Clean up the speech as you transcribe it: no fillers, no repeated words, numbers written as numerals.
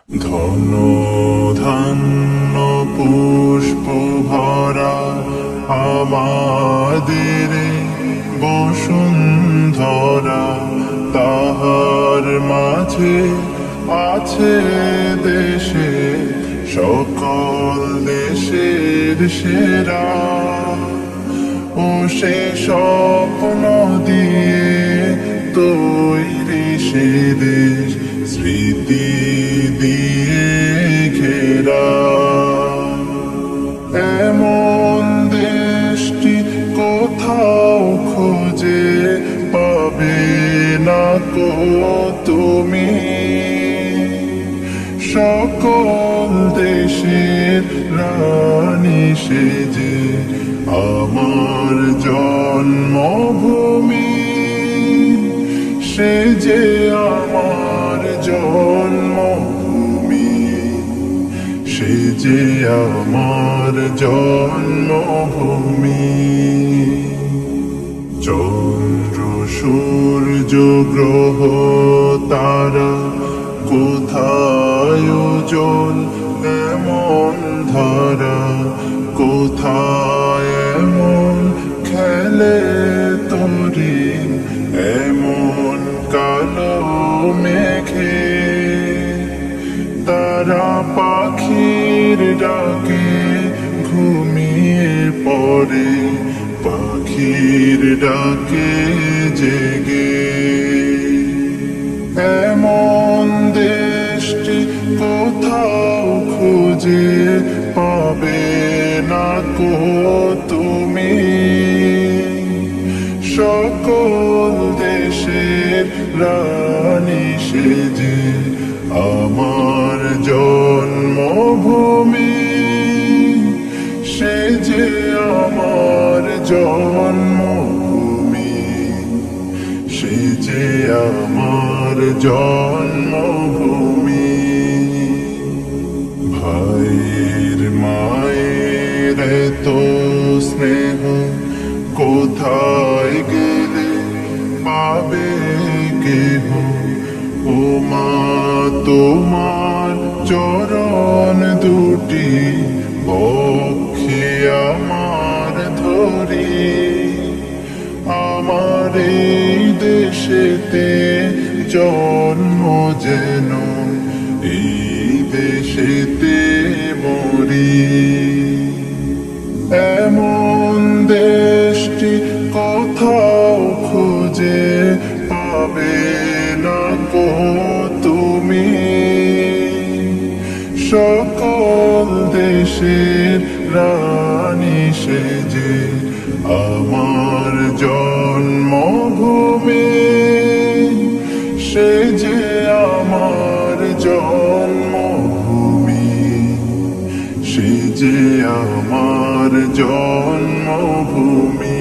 ধন ধান্য পুষ্প ভরা আমাদের বসুন্ধরা, তাহার মাঝে আছে দেশে সকল দেশের সেরা। ও সে স্বপ্ন দিয়ে তৈরি সে দেশ স্মৃতি দিয়ে ঘেরা। এমন দেশটি কোথাও খুঁজে পাবে না কো তুমি। সকল দেশের রানী সেজে আমার জন্মভূমি, সে যে আমার জন্মভূমি, সে যে আমার জন্মভূমি। চন্দ্র সূর্য গ্রহ তারা কোথায় জল এমন ধারা, কোথায় এমন খেলে তরি এমন কালো মেঘে। তারা পাখির ডাকে ঘুমিয়ে পড়ে, পাখির ডাকে জেগে। এমন দেশটি কোথাও খুঁজে পাবে না কো তুমি। সকল দেশের রানী সেজে আমার জন্মভূমি, সে যে আমার জন্মভূমি, সে যে আমার জন্মভূমি। ভাইয়ের মায়ের তো স্নেহ কোথায় গেলে পাবে কেহ। ও মা তোমার চরণ দুটি বক্ষে আমার ধরি, আমার এই দেশেতে জন্ম যেন এই দেশেতে মরি। এমন দেশটি কোথাও খুঁজে পাবে না কো তুমি। সকল দেশের রানী সেজে আমার জন্মভূমি, সে যে আমার জন্মভূমি, সে যে আমার জন্মভূমি।